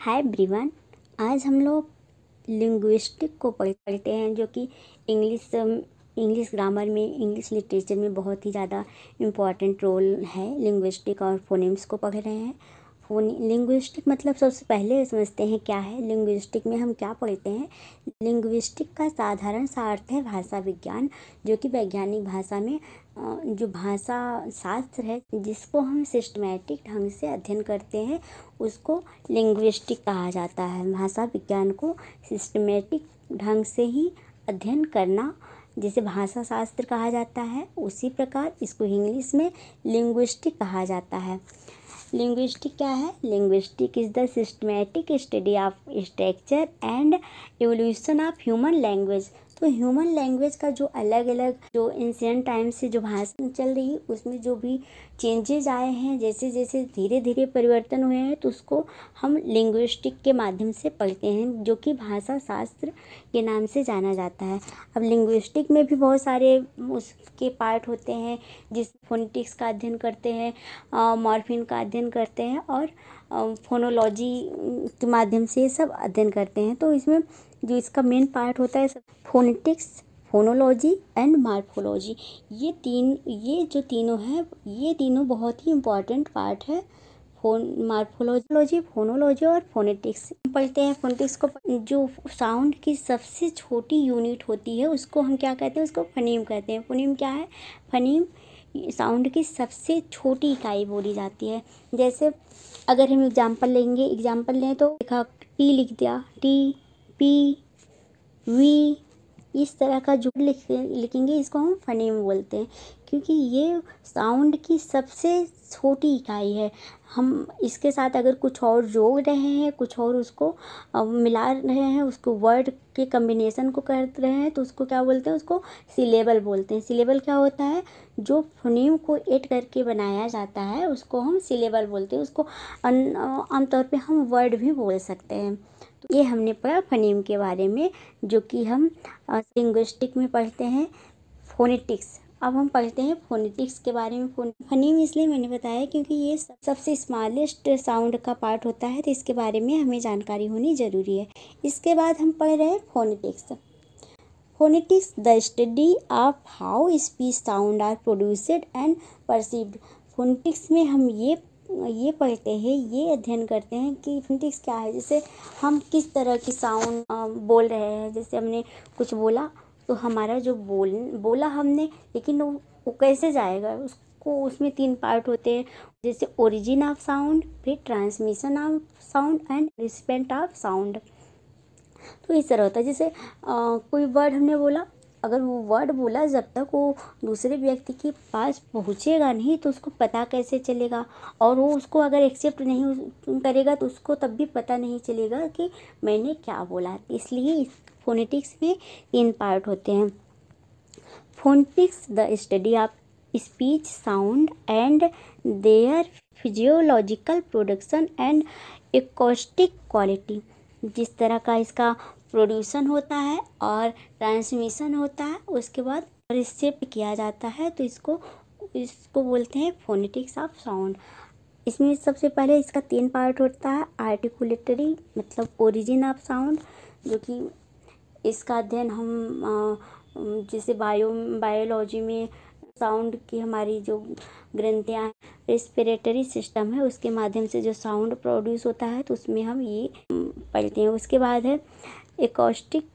Hi everyone. आज हम लोग लिंग्विस्टिक को पढ़ते हैं, जो कि इंग्लिश ग्रामर में, इंग्लिश लिटरेचर में बहुत ही ज़्यादा इम्पॉर्टेंट रोल है। लिंग्विस्टिक और फोनेम्स को पढ़ रहे हैं। लिंग्विस्टिक मतलब सबसे पहले समझते हैं क्या है लिंग्विस्टिक में हम क्या पढ़ते हैं। लिंग्विस्टिक का साधारण सा अर्थ है भाषा विज्ञान, जो कि वैज्ञानिक भाषा में जो भाषा शास्त्र है जिसको हम सिस्टमैटिक ढंग से अध्ययन करते हैं उसको लिंग्विस्टिक कहा जाता है। भाषा विज्ञान को सिस्टमैटिक ढंग से ही अध्ययन करना जिसे भाषा शास्त्र कहा जाता है, उसी प्रकार इसको इंग्लिश में लिंग्विस्टिक कहा जाता है। लिंग्विस्टिक क्या है? Linguistic is the systematic study of structure and evolution of human language. तो ह्यूमन लैंग्वेज का जो अलग अलग जो एंशिएंट टाइम से जो भाषा चल रही है उसमें जो भी चेंजेज आए हैं, जैसे जैसे धीरे धीरे परिवर्तन हुए हैं, तो उसको हम लिंग्विस्टिक के माध्यम से पढ़ते हैं, जो कि भाषा शास्त्र के नाम से जाना जाता है। अब लिंग्विस्टिक में भी बहुत सारे उसके पार्ट होते हैं, जिस फोनेटिक्स का अध्ययन करते हैं, मॉर्फीम का अध्ययन करते हैं और फोनोलॉजी के माध्यम से ये सब अध्ययन करते हैं। तो इसमें जो इसका मेन पार्ट होता है फोनेटिक्स, फोनोलॉजी एंड मॉर्फोलॉजी, ये जो तीनों हैं, ये तीनों बहुत ही इम्पॉर्टेंट पार्ट है। मॉर्फोलॉजी, फोनोलॉजी और फोनेटिक्स पढ़ते हैं। फोनेटिक्स को जो साउंड की सबसे छोटी यूनिट होती है उसको हम क्या कहते हैं? उसको फनीम कहते हैं। फनीम क्या है? फनीम साउंड की सबसे छोटी इकाई बोली जाती है। जैसे अगर हम एग्जाम्पल लें तो देखा टी लिख दिया, टी, पी, वी, इस तरह का जो लिखेंगे इसको हम फनीम बोलते हैं, क्योंकि ये साउंड की सबसे छोटी इकाई है। हम इसके साथ अगर कुछ और जोड़ रहे हैं, कुछ और उसको मिला रहे हैं, उसको वर्ड के कम्बिनेशन को कर रहे हैं, तो उसको क्या बोलते हैं? उसको सिलेबल बोलते हैं। सिलेबल क्या होता है? जो फोनीम को ऐड करके बनाया जाता है उसको हम सिलेबल बोलते हैं। उसको आमतौर पे हम वर्ड भी बोल सकते हैं। तो ये हमने पढ़ा फनीम के बारे में, जो कि हम लिंग्विस्टिक में पढ़ते हैं। फोनेटिक्स, अब हम पढ़ते हैं फोनेटिक्स के बारे में। फनीम इसलिए मैंने बताया क्योंकि ये सबसे स्मॉलेस्ट साउंड का पार्ट होता है, तो इसके बारे में हमें जानकारी होनी ज़रूरी है। इसके बाद हम पढ़ रहे हैं phonetics. Phonetics the study of how speech sound are produced and perceived. Phonetics में हम ये पढ़ते हैं, ये अध्ययन करते हैं कि फोनेटिक्स क्या है। जैसे हम किस तरह की साउंड बोल रहे हैं, जैसे हमने कुछ बोला तो हमारा जो बोला हमने, लेकिन वो कैसे जाएगा उसको, उसमें 3 पार्ट होते हैं, जैसे ओरिजिन ऑफ साउंड, फिर transmission of sound and recipient of sound. तो इस तरह होता है। जैसे कोई वर्ड हमने बोला, अगर वो वर्ड बोला जब तक वो दूसरे व्यक्ति के पास पहुँचेगा नहीं तो उसको पता कैसे चलेगा, और वो उसको अगर एक्सेप्ट नहीं करेगा तो उसको तब भी पता नहीं चलेगा कि मैंने क्या बोला। इसलिए फोनेटिक्स में 3 पार्ट होते हैं। Phonetics the study of speech sound and their physiological production and acoustic quality. जिस तरह का इसका प्रोड्यूसन होता है और ट्रांसमिशन होता है, उसके बाद रिसीव किया जाता है, तो इसको बोलते हैं फोनेटिक्स ऑफ साउंड। इसमें सबसे पहले इसका 3 पार्ट होता है। आर्टिकुलेटरी मतलब ओरिजिन ऑफ साउंड, जो कि इसका अध्ययन हम जैसे बायोलॉजी में साउंड की हमारी जो ग्रंथियाँ हैं, रेस्पिरेटरी सिस्टम है, उसके माध्यम से जो साउंड प्रोड्यूस होता है, तो उसमें हम ये पढ़ते हैं। उसके बाद है एकॉस्टिक,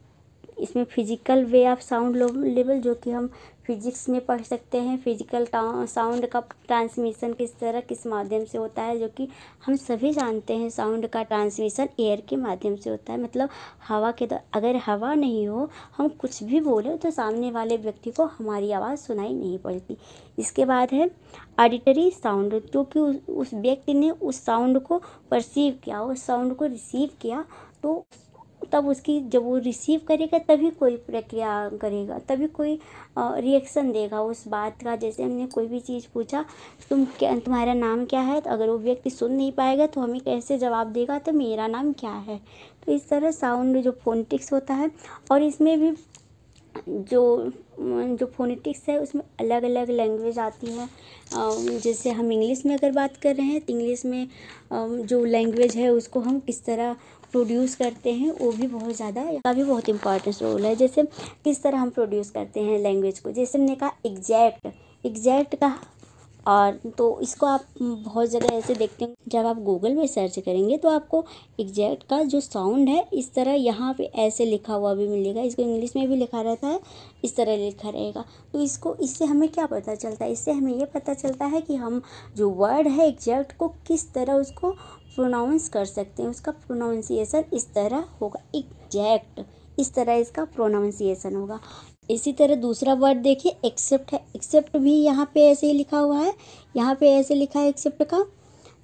इसमें physical way of sound level, जो कि हम फिजिक्स में पढ़ सकते हैं। फिजिकल साउंड का ट्रांसमिशन किस तरह किस माध्यम से होता है, जो कि हम सभी जानते हैं साउंड का ट्रांसमिशन एयर के माध्यम से होता है, मतलब हवा के अगर हवा नहीं हो, हम कुछ भी बोले तो सामने वाले व्यक्ति को हमारी आवाज़ सुनाई नहीं पड़ती। इसके बाद है ऑडिटरी साउंड, जो कि उस व्यक्ति ने उस साउंड को परसीव किया, उस साउंड को रिसीव किया, तो तब उसकी जब वो रिसीव करेगा तभी कोई प्रक्रिया करेगा, तभी कोई रिएक्शन देगा उस बात का। जैसे हमने कोई भी चीज़ पूछा, तुम्हारा नाम क्या है, तो अगर वो व्यक्ति सुन नहीं पाएगा तो हमें कैसे जवाब देगा, तो मेरा नाम क्या है। तो इस तरह साउंड जो फोनेटिक्स होता है। और इसमें भी जो जो फोनेटिक्स है उसमें अलग अलग लैंग्वेज आती है। जैसे हम इंग्लिश में अगर बात कर रहे हैं तो इंग्लिश में जो लैंग्वेज है उसको हम किस तरह प्रोड्यूस करते हैं वो भी बहुत ज़्यादा, का भी बहुत इंपॉर्टेंट रोल है। जैसे किस तरह हम प्रोड्यूस करते हैं लैंग्वेज को, जैसे हमने कहा एग्जैक्ट का, और तो इसको आप बहुत जगह ऐसे देखते हैं, जब आप गूगल में सर्च करेंगे तो आपको एग्जैक्ट का जो साउंड है इस तरह यहाँ पे ऐसे लिखा हुआ भी मिलेगा। इसको इंग्लिश में भी लिखा रहता है, इस तरह लिखा रहेगा। तो इससे हमें क्या पता चलता है, इससे हमें ये पता चलता है कि हम जो वर्ड है एग्जैक्ट को किस तरह उसको प्रोनाउंस कर सकते हैं। उसका प्रोनाउंसिएशन इस तरह होगा, एग्जैक्ट, इस तरह इसका प्रोनाउंसिएशन होगा। इसी तरह दूसरा वर्ड देखिए एक्सेप्ट है, एक्सेप्ट भी यहाँ पे ऐसे ही लिखा हुआ है, यहाँ पे ऐसे लिखा है एक्सेप्ट का।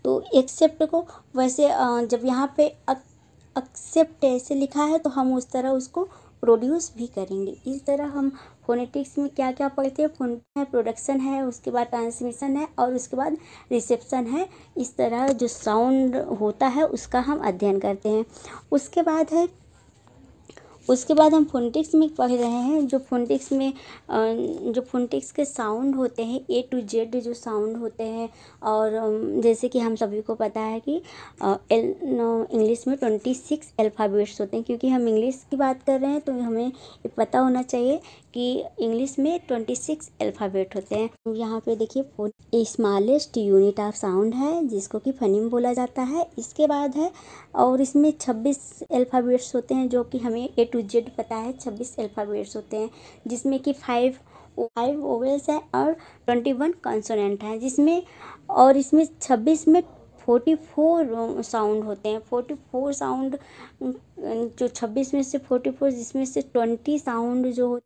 तो एक्सेप्ट को वैसे जब यहाँ पे एक्सेप्ट ऐसे लिखा है तो हम उस तरह उसको प्रोड्यूस भी करेंगे। इस तरह हम फोनेटिक्स में क्या क्या पढ़ते हैं, फोन है, प्रोडक्शन है, उसके बाद ट्रांसमिशन है और उसके बाद रिसेप्शन है। इस तरह जो साउंड होता है उसका हम अध्ययन करते हैं। उसके बाद हम फोनेटिक्स में पढ़ रहे हैं, जो फोनेटिक्स के साउंड होते हैं A to Z जो साउंड होते हैं। और जैसे कि हम सभी को पता है कि इंग्लिश में 26 अल्फ़ाबेट्स होते हैं। क्योंकि हम इंग्लिश की बात कर रहे हैं तो हमें ये पता होना चाहिए कि इंग्लिश में 26 अल्फ़ाबेट होते हैं। यहाँ पे देखिए स्मॉलेस्ट यूनिट ऑफ साउंड है जिसको कि फनीम बोला जाता है। इसके बाद है, और इसमें 26 अल्फ़ाबेट्स होते हैं जो कि हमें A to Z पता है। 26 अल्फ़ाबेट्स होते हैं जिसमें कि 5 वोवेल्स हैं और 21 कॉन्सोनेंट हैं, जिसमें, और इसमें 26 में 44 साउंड होते हैं। 44 साउंड, जो 26 में से 44, जिसमें से 20 साउंड जो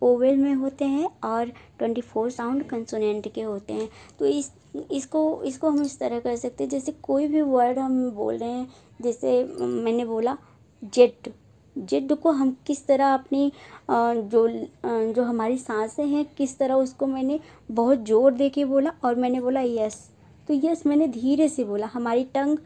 ओवेल में होते हैं और 24 साउंड कंसोनेंट के होते हैं। तो इसको हम इस तरह कर सकते हैं, जैसे कोई भी वर्ड हम बोल रहे हैं, जैसे मैंने बोला जेड को हम किस तरह अपनी जो हमारी सांसें हैं किस तरह उसको मैंने बहुत ज़ोर दे के बोला, और मैंने बोला यस, तो यस मैंने धीरे से बोला। हमारी टंग,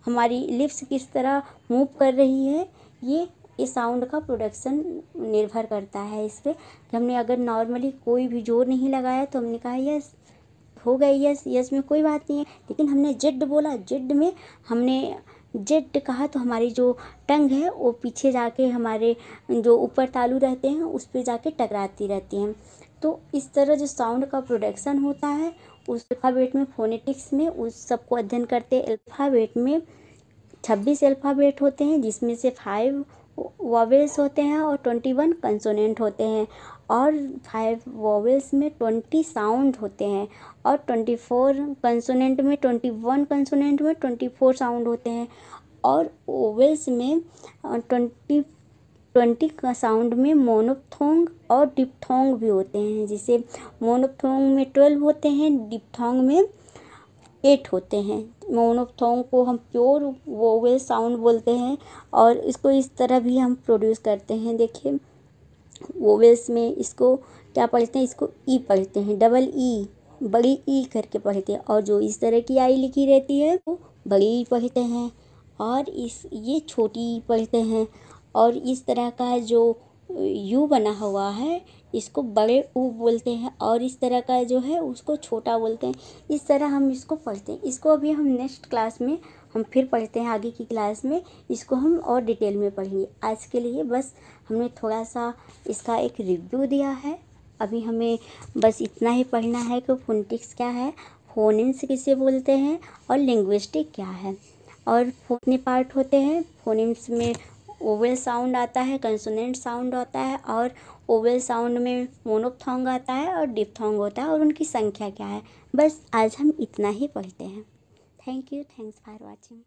हमारी लिप्स किस तरह मूव कर रही है, ये साउंड का प्रोडक्शन निर्भर करता है इस पर। हमने अगर नॉर्मली कोई भी जोर नहीं लगाया तो हमने कहा यस हो गई, यस में कोई बात नहीं है। लेकिन हमने जेड बोला, जेड में हमने जेड कहा तो हमारी जो टंग है वो पीछे जाके हमारे जो ऊपर तालू रहते हैं उस पर जाके टकराती रहती हैं। तो इस तरह जो साउंड का प्रोडक्शन होता है उस अल्फ़ाबेट में, फोनेटिक्स में, उस सबको अध्ययन करते। अल्फ़ाबेट में 26 अल्फ़ाबेट होते हैं जिसमें से 5 वोवेल्स होते हैं और 21 कंसोनेंट होते हैं, और 5 वोवेल्स में 20 साउंड होते हैं, और 24 कंसोनेंट में 21 कंसोनेंट में 24 साउंड होते हैं, और ओवेल्स में 20 का साउंड में मोनोप्थोंग और डिप्थोंग भी होते हैं। जिसे मोनोप्थोंग में 12 होते हैं, डिप्थोंग में 8 होते हैं। मोनोप्थोंग को हम प्योर वोवेल साउंड बोलते हैं, और इसको इस तरह भी हम प्रोड्यूस करते हैं। देखिए वोवेल्स में इसको क्या पढ़ते हैं, इसको ई पढ़ते हैं, डबल ई, बड़ी ई करके पढ़ते हैं, और जो इस तरह की आई लिखी रहती है वो बड़ी ई पढ़ते हैं, और ये छोटी ई पढ़ते हैं, और इस तरह का जो यू बना हुआ है इसको बड़े ऊ बोलते हैं, और इस तरह का जो है उसको छोटा बोलते हैं। इस तरह हम इसको पढ़ते हैं। इसको अभी हम नेक्स्ट क्लास में हम फिर पढ़ते हैं, आगे की क्लास में इसको हम और डिटेल में पढ़ेंगे। आज के लिए बस हमने थोड़ा सा इसका एक रिव्यू दिया है। अभी हमें बस इतना ही पढ़ना है कि फोनेटिक्स क्या है, फोनेम्स किसे बोलते हैं, और लिंग्विस्टिक क्या है। और कितने पार्ट होते हैं, फोनेम्स में ओवेल साउंड आता है, कंसोनेंट साउंड आता है, और ओवेल साउंड में मोनोप्थोंग आता है और डिप्थोंग होता है, और उनकी संख्या क्या है। बस आज हम इतना ही पढ़ते हैं। Thank you, thanks for watching.